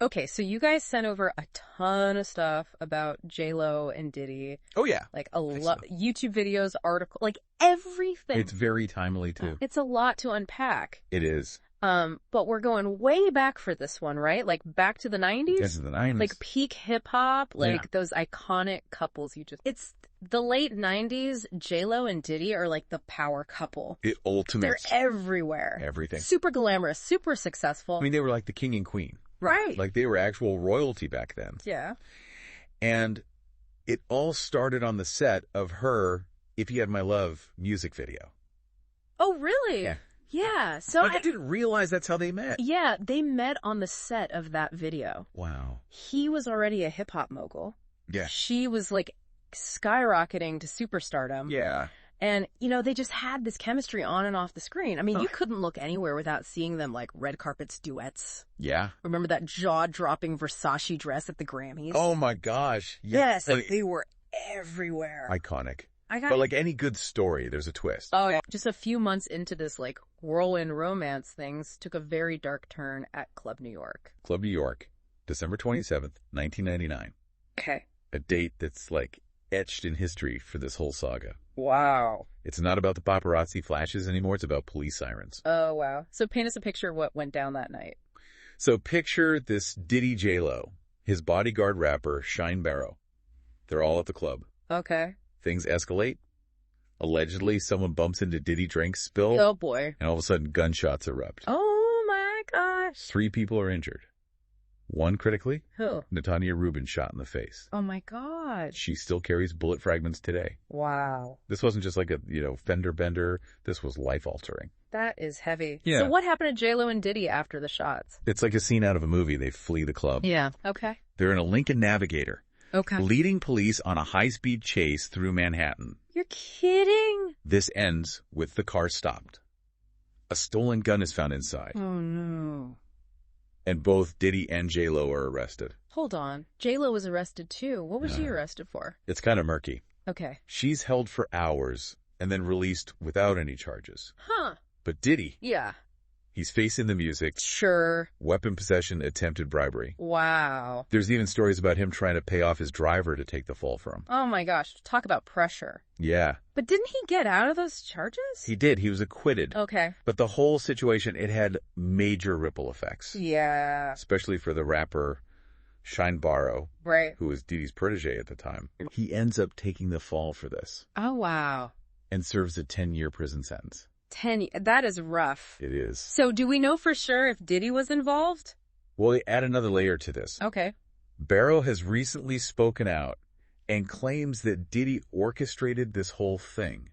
Okay, so you guys sent over a ton of stuff about J-Lo and Diddy. Oh, yeah. Like a lot, YouTube videos, articles, like everything. It's very timely, too. It's a lot to unpack. It is. But we're going way back for this one, right? Like back to the 90s? Yes, the 90s. Like peak hip-hop, like those iconic couples it's the late 90s. J-Lo and Diddy are like the power couple. It ultimates. They're everywhere. Everything. Super glamorous, super successful. I mean, they were like the king and queen. Right. Like they were actual royalty back then. Yeah. And it all started on the set of her If You Had My Love music video. Oh, really? Yeah. Yeah. So I didn't realize that's how they met. Yeah, they met on the set of that video. Wow. He was already a hip-hop mogul. Yeah. She was like skyrocketing to superstardom. Yeah. And, you know, they just had this chemistry on and off the screen. I mean, you couldn't look anywhere without seeing them, like, red carpets duets. Yeah. Remember that jaw-dropping Versace dress at the Grammys? Oh, my gosh. Yes, they were everywhere. Iconic. But like any good story, there's a twist. Oh, yeah. Just a few months into this, like, whirlwind romance, things took a very dark turn at Club New York. Club New York, December 27th, 1999. Okay. A date that's, like, etched in history for this whole saga. Wow. It's not about the paparazzi flashes anymore. It's about police sirens. Oh, wow. So paint us a picture of what went down that night. So picture this Diddy J-Lo, his bodyguard rapper, Shine Barrow. They're all at the club. Okay. Things escalate. Allegedly, someone bumps into Diddy drinks spill. Oh, boy. And all of a sudden, gunshots erupt. Oh, my gosh. 3 people are injured. One critically, Who? Natanya Rubin shot in the face. Oh, my God. She still carries bullet fragments today. Wow. This wasn't just like a, fender bender. This was life-altering. That is heavy. Yeah. So what happened to J-Lo and Diddy after the shots? It's like a scene out of a movie. They flee the club. Yeah. Okay. They're in a Lincoln Navigator. Okay. Leading police on a high-speed chase through Manhattan. You're kidding? This ends with the car stopped. A stolen gun is found inside. Oh, no. And both Diddy and J-Lo are arrested. Hold on. J-Lo was arrested, too. What was she arrested for? It's kind of murky. Okay. She's held for hours and then released without any charges. Huh. But Diddy, Yeah. he's facing the music, Sure. weapon possession, attempted bribery. Wow. There's even stories about him trying to pay off his driver to take the fall for him. Oh, my gosh. Talk about pressure. Yeah. But didn't he get out of those charges? He did. He was acquitted. Okay. But the whole situation, it had major ripple effects. Yeah. Especially for the rapper Shine Barrow, Right. who was Diddy's protege at the time. He ends up taking the fall for this Oh, wow. and serves a 10-year prison sentence. 10. That is rough. It is. So do we know for sure if Diddy was involved? Well, they add another layer to this. Okay. Barrow has recently spoken out and claims that Diddy orchestrated this whole thing.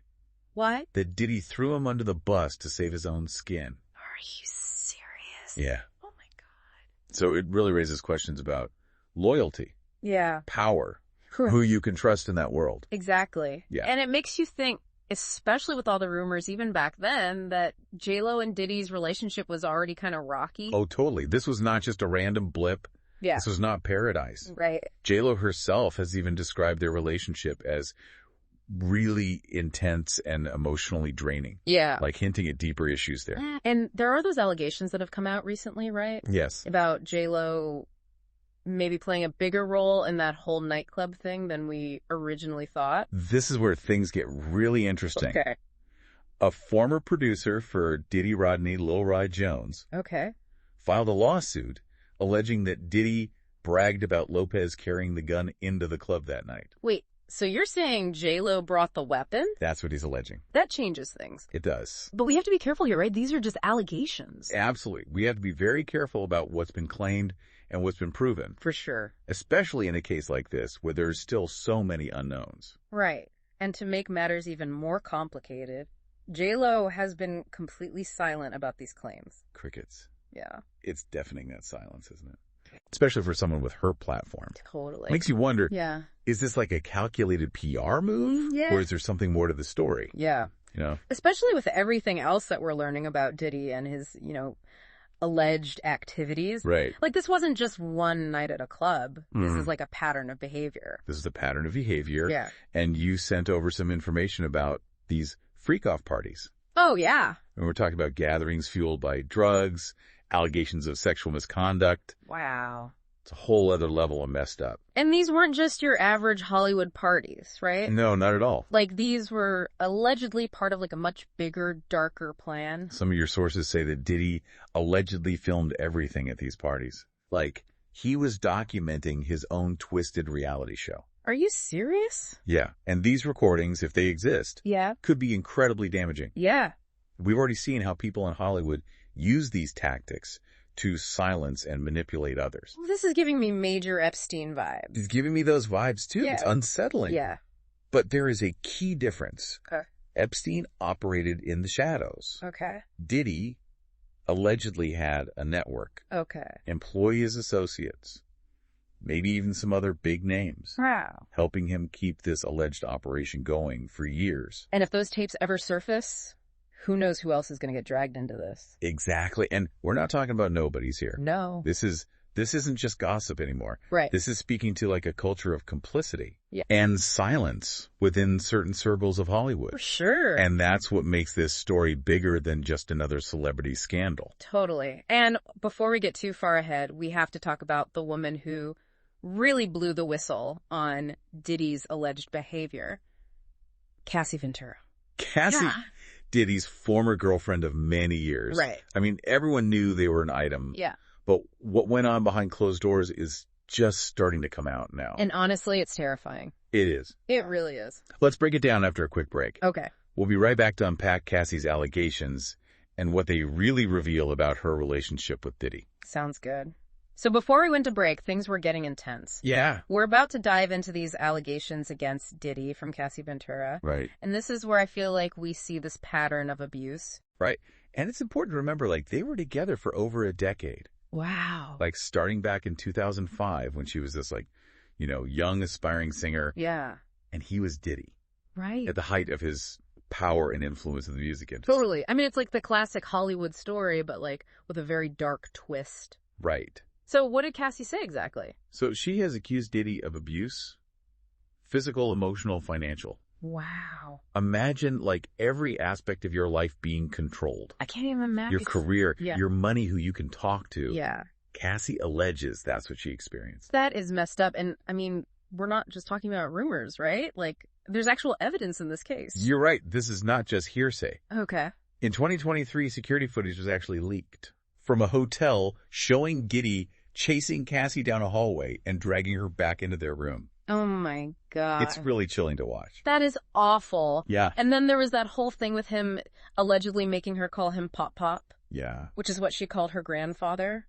What? That Diddy threw him under the bus to save his own skin. Are you serious? Yeah. Oh, my God. So it really raises questions about loyalty, Yeah. power, who you can trust in that world. Exactly. Yeah. And it makes you think, especially with all the rumors even back then, that J-Lo and Diddy's relationship was already kind of rocky. Oh, totally. This was not just a random blip. Yeah. This was not paradise. Right. J-Lo herself has even described their relationship as really intense and emotionally draining. Yeah. Like hinting at deeper issues there. And there are those allegations that have come out recently, right? Yes. About J-Lo maybe playing a bigger role in that whole nightclub thing than we originally thought. This is where things get really interesting. Okay. A former producer for Diddy Rodney Lil Rod Jones Okay. filed a lawsuit alleging that Diddy bragged about Lopez carrying the gun into the club that night. Wait, so you're saying J-Lo brought the weapon? That's what he's alleging. That changes things. It does. But we have to be careful here, right? These are just allegations. Absolutely. We have to be very careful about what's been claimed and what's been proven. For sure. Especially in a case like this where there's still so many unknowns. Right. And to make matters even more complicated, J-Lo has been completely silent about these claims. Crickets. Yeah. It's deafening, that silence, isn't it? Especially for someone with her platform. Totally. Makes you wonder, Yeah. is this like a calculated PR move? Yeah. Or is there something more to the story? Yeah. You know? Especially with everything else that we're learning about Diddy and his, alleged activities. Right. Like, this wasn't just one night at a club. This is like a pattern of behavior. This is a pattern of behavior. Yeah. And you sent over some information about these freak-off parties. Oh, yeah. And we're talking about gatherings fueled by drugs, allegations of sexual misconduct. Wow. It's a whole other level of messed up. And these weren't just your average Hollywood parties, right? No, not at all. Like, these were allegedly part of, like, a much bigger, darker plan. Some of your sources say that Diddy allegedly filmed everything at these parties. Like, he was documenting his own twisted reality show. Are you serious? Yeah, and these recordings, if they exist, could be incredibly damaging. Yeah. We've already seen how people in Hollywood use these tactics to silence and manipulate others. Well, this is giving me major Epstein vibes. It's giving me those vibes, too. Yeah. It's unsettling. Yeah. But there is a key difference. Okay. Epstein operated in the shadows. Okay. Diddy allegedly had a network. Okay. Employees, associates, maybe even some other big names. Wow. Helping him keep this alleged operation going for years. And if those tapes ever surface, who knows who else is going to get dragged into this? Exactly. And we're not talking about nobodies here. No. This isn't just gossip anymore. Right. This is speaking to like a culture of complicity. Yeah. And silence within certain circles of Hollywood. For sure. And that's what makes this story bigger than just another celebrity scandal. Totally. And before we get too far ahead, we have to talk about the woman who really blew the whistle on Diddy's alleged behavior. Cassie Ventura. Cassie, Yeah. Diddy's former girlfriend of many years. Right. I mean, everyone knew they were an item. Yeah. But what went on behind closed doors is just starting to come out now. And honestly, it's terrifying. It is. It really is. Let's break it down after a quick break. Okay. We'll be right back to unpack Cassie's allegations and what they really reveal about her relationship with Diddy. Sounds good. So before we went to break, things were getting intense. Yeah. We're about to dive into these allegations against Diddy from Cassie Ventura. Right. And this is where I feel like we see this pattern of abuse. Right. And it's important to remember, like, they were together for over a decade. Wow. Like, starting back in 2005 when she was this, like, you know, young, aspiring singer. Yeah. And he was Diddy. Right. At the height of his power and influence in the music industry. Totally. I mean, it's like the classic Hollywood story, but like with a very dark twist. Right. So what did Cassie say exactly? So she has accused Diddy of abuse, physical, emotional, financial. Wow. Imagine, like, every aspect of your life being controlled. I can't even imagine. Your career, Yeah. your money, who you can talk to. Yeah. Cassie alleges that's what she experienced. That is messed up. And I mean, we're not just talking about rumors, right? Like, there's actual evidence in this case. You're right. This is not just hearsay. Okay. In 2023, security footage was actually leaked from a hotel showing Diddy chasing Cassie down a hallway and dragging her back into their room. Oh my God. It's really chilling to watch. That is awful. Yeah. And then there was that whole thing with him allegedly making her call him Pop Pop. Yeah. Which is what she called her grandfather.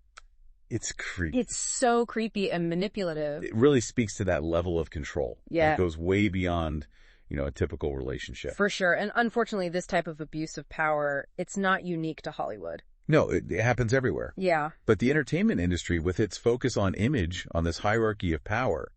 It's creepy. It's so creepy and manipulative. It really speaks to that level of control. Yeah. It goes way beyond, you know, a typical relationship. For sure. And unfortunately, this type of abuse of power, it's not unique to Hollywood. No, it happens everywhere. Yeah. But the entertainment industry, with its focus on image, on this hierarchy of power,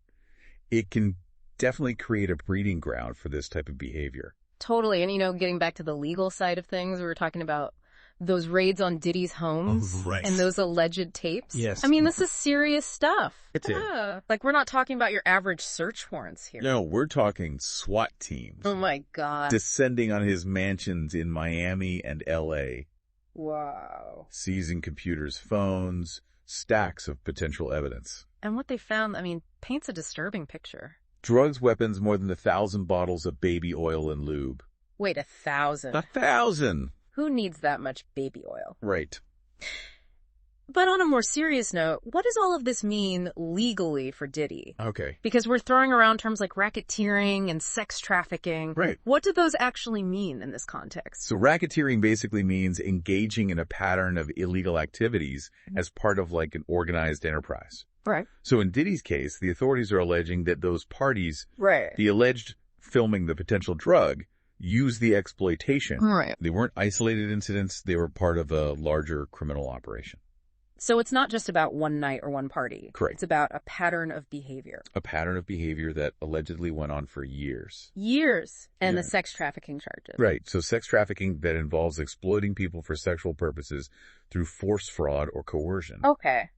it can definitely create a breeding ground for this type of behavior. Totally. And, you know, getting back to the legal side of things, we were talking about those raids on Diddy's homes. Oh, right. And those alleged tapes. Yes. I mean, this is serious stuff. It's it. Like, we're not talking about your average search warrants here. No, we're talking SWAT teams. Oh my God. Descending on his mansions in Miami and L.A. Wow. Seizing computers, phones, stacks of potential evidence. And what they found, I mean, paints a disturbing picture. Drugs, weapons, more than 1,000 bottles of baby oil and lube. Wait, 1,000? 1,000! Who needs that much baby oil? Right. But on a more serious note, what does all of this mean legally for Diddy? Okay. Because we're throwing around terms like racketeering and sex trafficking. Right. What do those actually mean in this context? So racketeering basically means engaging in a pattern of illegal activities as part of like an organized enterprise. Right. So in Diddy's case, the authorities are alleging that those parties, Right. the alleged filming the potential drug, used the exploitation. Right. They weren't isolated incidents. They were part of a larger criminal operation. So it's not just about one night or one party. Correct. It's about a pattern of behavior. A pattern of behavior that allegedly went on for years. Years. And Yeah. the sex trafficking charges. Right. So sex trafficking that involves exploiting people for sexual purposes through force, fraud, or coercion. Okay.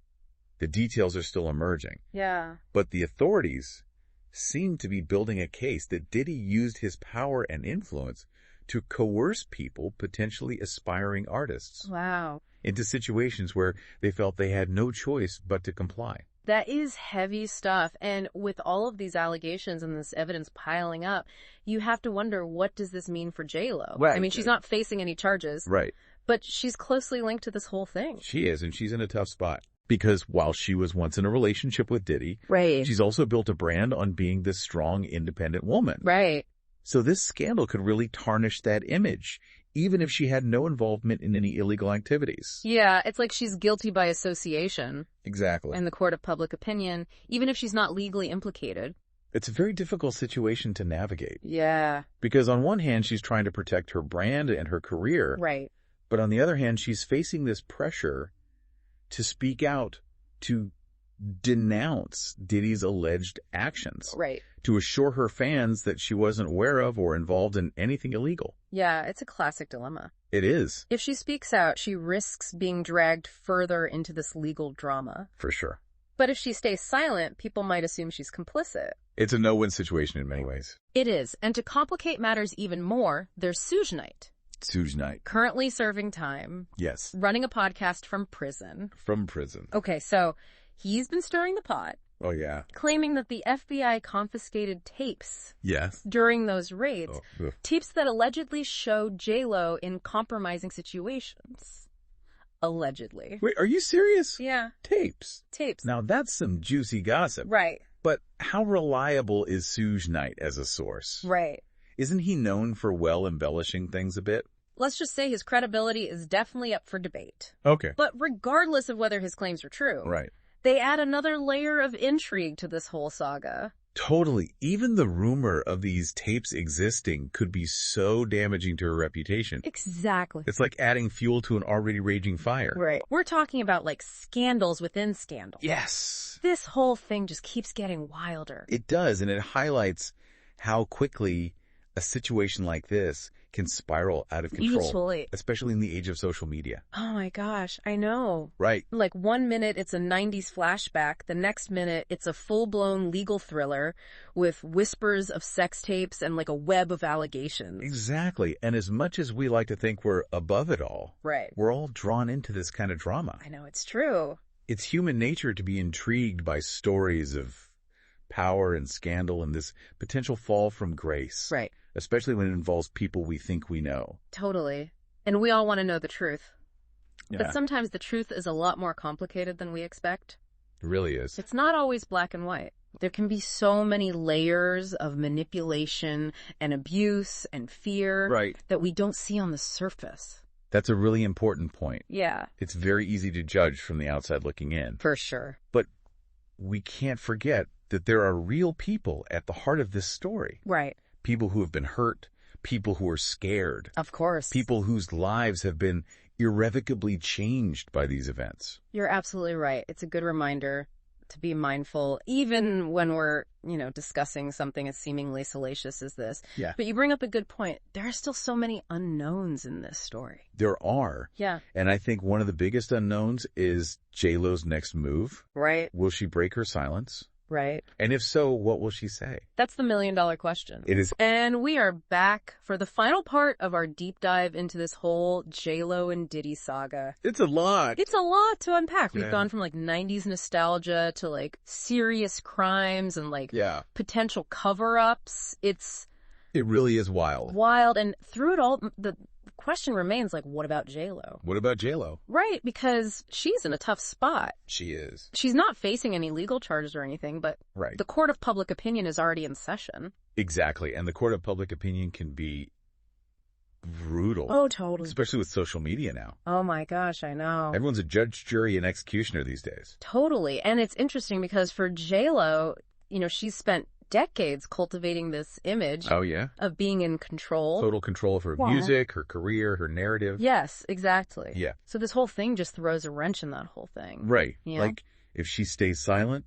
The details are still emerging. Yeah. But the authorities seem to be building a case that Diddy used his power and influence to coerce people, potentially aspiring artists, Wow. into situations where they felt they had no choice but to comply. That is heavy stuff. And with all of these allegations and this evidence piling up, you have to wonder, what does this mean for J-Lo? Right. I mean, she's not facing any charges. Right. But she's closely linked to this whole thing. She is, and she's in a tough spot. Because while she was once in a relationship with Diddy, Right. she's also built a brand on being this strong, independent woman. Right. So this scandal could really tarnish that image, even if she had no involvement in any illegal activities. Yeah, it's like she's guilty by association. Exactly. In the court of public opinion, even if she's not legally implicated. It's a very difficult situation to navigate. Yeah. Because on one hand, she's trying to protect her brand and her career. Right. But on the other hand, she's facing this pressure to speak out, to denounce Diddy's alleged actions. Right. To assure her fans that she wasn't aware of or involved in anything illegal. Yeah, it's a classic dilemma. It is. If she speaks out, she risks being dragged further into this legal drama. For sure. But if she stays silent, people might assume she's complicit. It's a no-win situation in many ways. It is. And to complicate matters even more, there's Suge Knight. Suge Knight. Currently serving time. Yes. Running a podcast from prison. From prison. Okay, so he's been stirring the pot. Oh, yeah. Claiming that the FBI confiscated tapes. Yes. During those raids. Oh, tapes that allegedly showed J-Lo in compromising situations. Allegedly. Wait, are you serious? Yeah. Tapes. Tapes. Now, that's some juicy gossip. Right. But how reliable is Suge Knight as a source? Right. Isn't he known for well embellishing things a bit? Let's just say his credibility is definitely up for debate. Okay. But regardless of whether his claims are true, Right. they add another layer of intrigue to this whole saga. Totally. Even the rumor of these tapes existing could be so damaging to her reputation. Exactly. It's like adding fuel to an already raging fire. Right. We're talking about like scandals within scandals. Yes. This whole thing just keeps getting wilder. It does, and it highlights how quickly a situation like this can spiral out of control. Easily. Especially in the age of social media. Oh my gosh, I know. Right. Like 1 minute it's a 90s flashback, the next minute it's a full-blown legal thriller with whispers of sex tapes and like a web of allegations. Exactly. And as much as we like to think we're above it all, Right. we're all drawn into this kind of drama. I know, it's true. It's human nature to be intrigued by stories of power and scandal and this potential fall from grace. Right. Especially when it involves people we think we know. Totally. And we all want to know the truth. Yeah, But sometimes the truth is a lot more complicated than we expect. it really is. It's not always black and white. There can be so many layers of manipulation and abuse and fear Right. that we don't see on the surface. That's a really important point. Yeah. It's very easy to judge from the outside looking in. For sure. But we can't forget that there are real people at the heart of this story. Right. People who have been hurt, people who are scared, Of course. people whose lives have been irrevocably changed by these events. You're absolutely right. It's a good reminder to be mindful, even when we're, discussing something as seemingly salacious as this. Yeah. But you bring up a good point. There are still so many unknowns in this story. There are. Yeah. And I think one of the biggest unknowns is J-Lo's next move. Right. Will she break her silence? Right. And if so, what will she say? That's the million-dollar question. It is. And we are back for the final part of our deep dive into this whole J-Lo and Diddy saga. It's a lot. It's a lot to unpack. We've Yeah. gone from 90s nostalgia to serious crimes and Yeah. potential cover-ups. It's It really is wild. wild. And through it all, the question remains what about J-Lo? What about J-Lo? Right, because she's in a tough spot. She is. She's not facing any legal charges or anything, but Right. the court of public opinion is already in session. Exactly. And the court of public opinion can be brutal. Oh, totally. Especially with social media now. Oh my gosh, I know. Everyone's a judge, jury, and executioner these days. Totally. And it's interesting because for J-Lo, she's spent decades cultivating this image Oh, yeah? of being in control. Total control of her Yeah. music, her career, her narrative. Yes, exactly. Yeah. So this whole thing just throws a wrench in that whole thing. Right. Yeah. If she stays silent,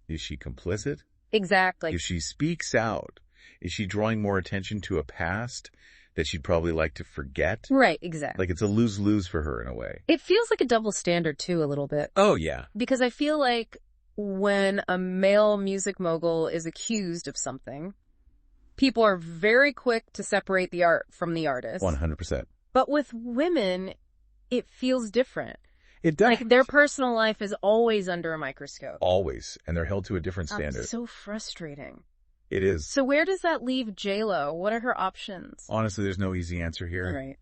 is she complicit? Exactly. If she speaks out, is she drawing more attention to a past that she'd probably like to forget? Right, exactly. It's a lose-lose for her in a way. It feels like a double standard too, a little bit. Oh, yeah. Because I feel like when a male music mogul is accused of something, people are very quick to separate the art from the artist. 100%. But with women, it feels different. It does. Like, their personal life is always under a microscope. Always. And they're held to a different standard. That's so frustrating. It is. So where does that leave J-Lo? What are her options? Honestly, there's no easy answer here. Right.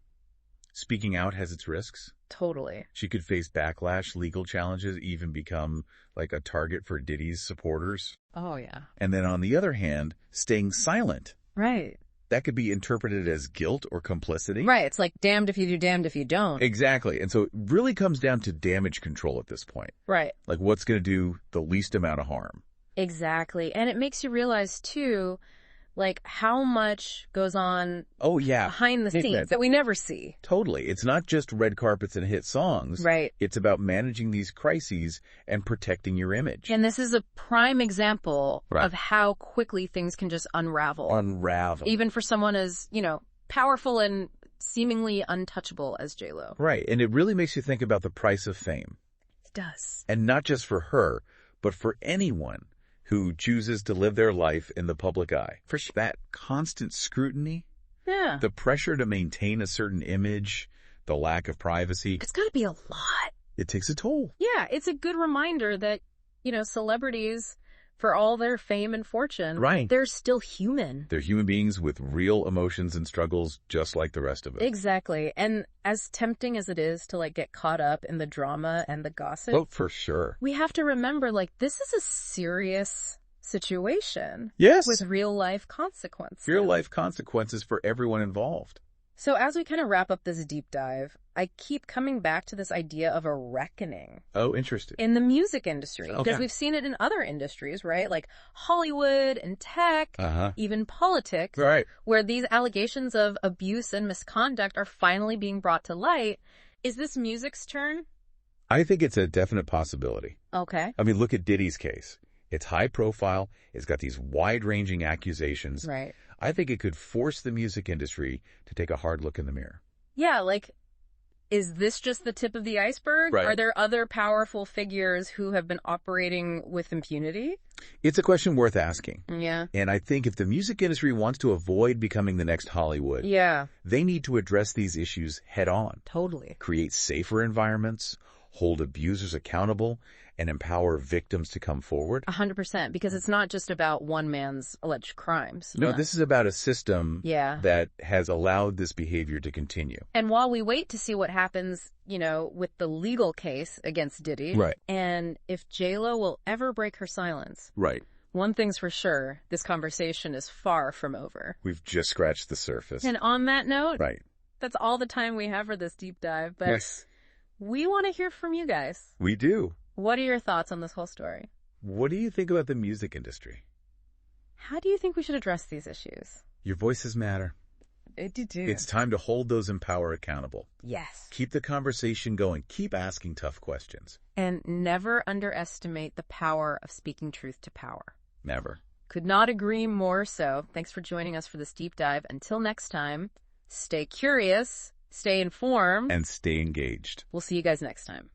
Speaking out has its risks. Totally. She could face backlash, legal challenges, even become like a target for Diddy's supporters. Oh, yeah. And then on the other hand, staying silent. Right. That could be interpreted as guilt or complicity. Right. It's like damned if you do, damned if you don't. Exactly. And so it really comes down to damage control at this point. Right. Like what's going to do the least amount of harm. Exactly. And it makes you realize, too, like how much goes on behind the scenes that we never see. Totally. It's not just red carpets and hit songs. Right. It's about managing these crises and protecting your image. And this is a prime example of how quickly things can just unravel. Even for someone as, powerful and seemingly untouchable as J-Lo. Right. And it really makes you think about the price of fame. It does. And not just for her, but for anyone who chooses to live their life in the public eye. For that constant scrutiny, the pressure to maintain a certain image, the lack of privacy. It's got to be a lot. It takes a toll. Yeah, it's a good reminder that, celebrities, for all their fame and fortune, they're still human. They're human beings with real emotions and struggles just like the rest of us. Exactly. And as tempting as it is to get caught up in the drama and the gossip. Oh, for sure. We have to remember this is a serious situation. Yes. With real life consequences. Real life consequences for everyone involved. So as we kind of wrap up this deep dive, I keep coming back to this idea of a reckoning. Oh, interesting. In the music industry. Okay. Because we've seen it in other industries, right? Like Hollywood and tech, even politics. Right. Where these allegations of abuse and misconduct are finally being brought to light. Is this music's turn? I think it's a definite possibility. Okay. I mean, look at Diddy's case. It's high profile. It's got these wide-ranging accusations. Right. I think it could force the music industry to take a hard look in the mirror. Yeah, is this just the tip of the iceberg? Right. Are there other powerful figures who have been operating with impunity? It's a question worth asking. Yeah. And I think if the music industry wants to avoid becoming the next Hollywood, they need to address these issues head on. Totally. Create safer environments, hold abusers accountable, and empower victims to come forward. 100%, because it's not just about one man's alleged crimes. No, this is about a system Yeah. that has allowed this behavior to continue. And while we wait to see what happens, with the legal case against Diddy, Right. and if J-Lo will ever break her silence, Right. one thing's for sure, this conversation is far from over. We've just scratched the surface. And on that note, Right. that's all the time we have for this deep dive, but Yes. we want to hear from you guys. We do. What are your thoughts on this whole story? What do you think about the music industry? How do you think we should address these issues? Your voices matter. It do. It's time to hold those in power accountable. Yes. Keep the conversation going. Keep asking tough questions. And never underestimate the power of speaking truth to power. Never. Could not agree more so. Thanks for joining us for this deep dive. Until next time, stay curious, stay informed, And stay engaged. We'll see you guys next time.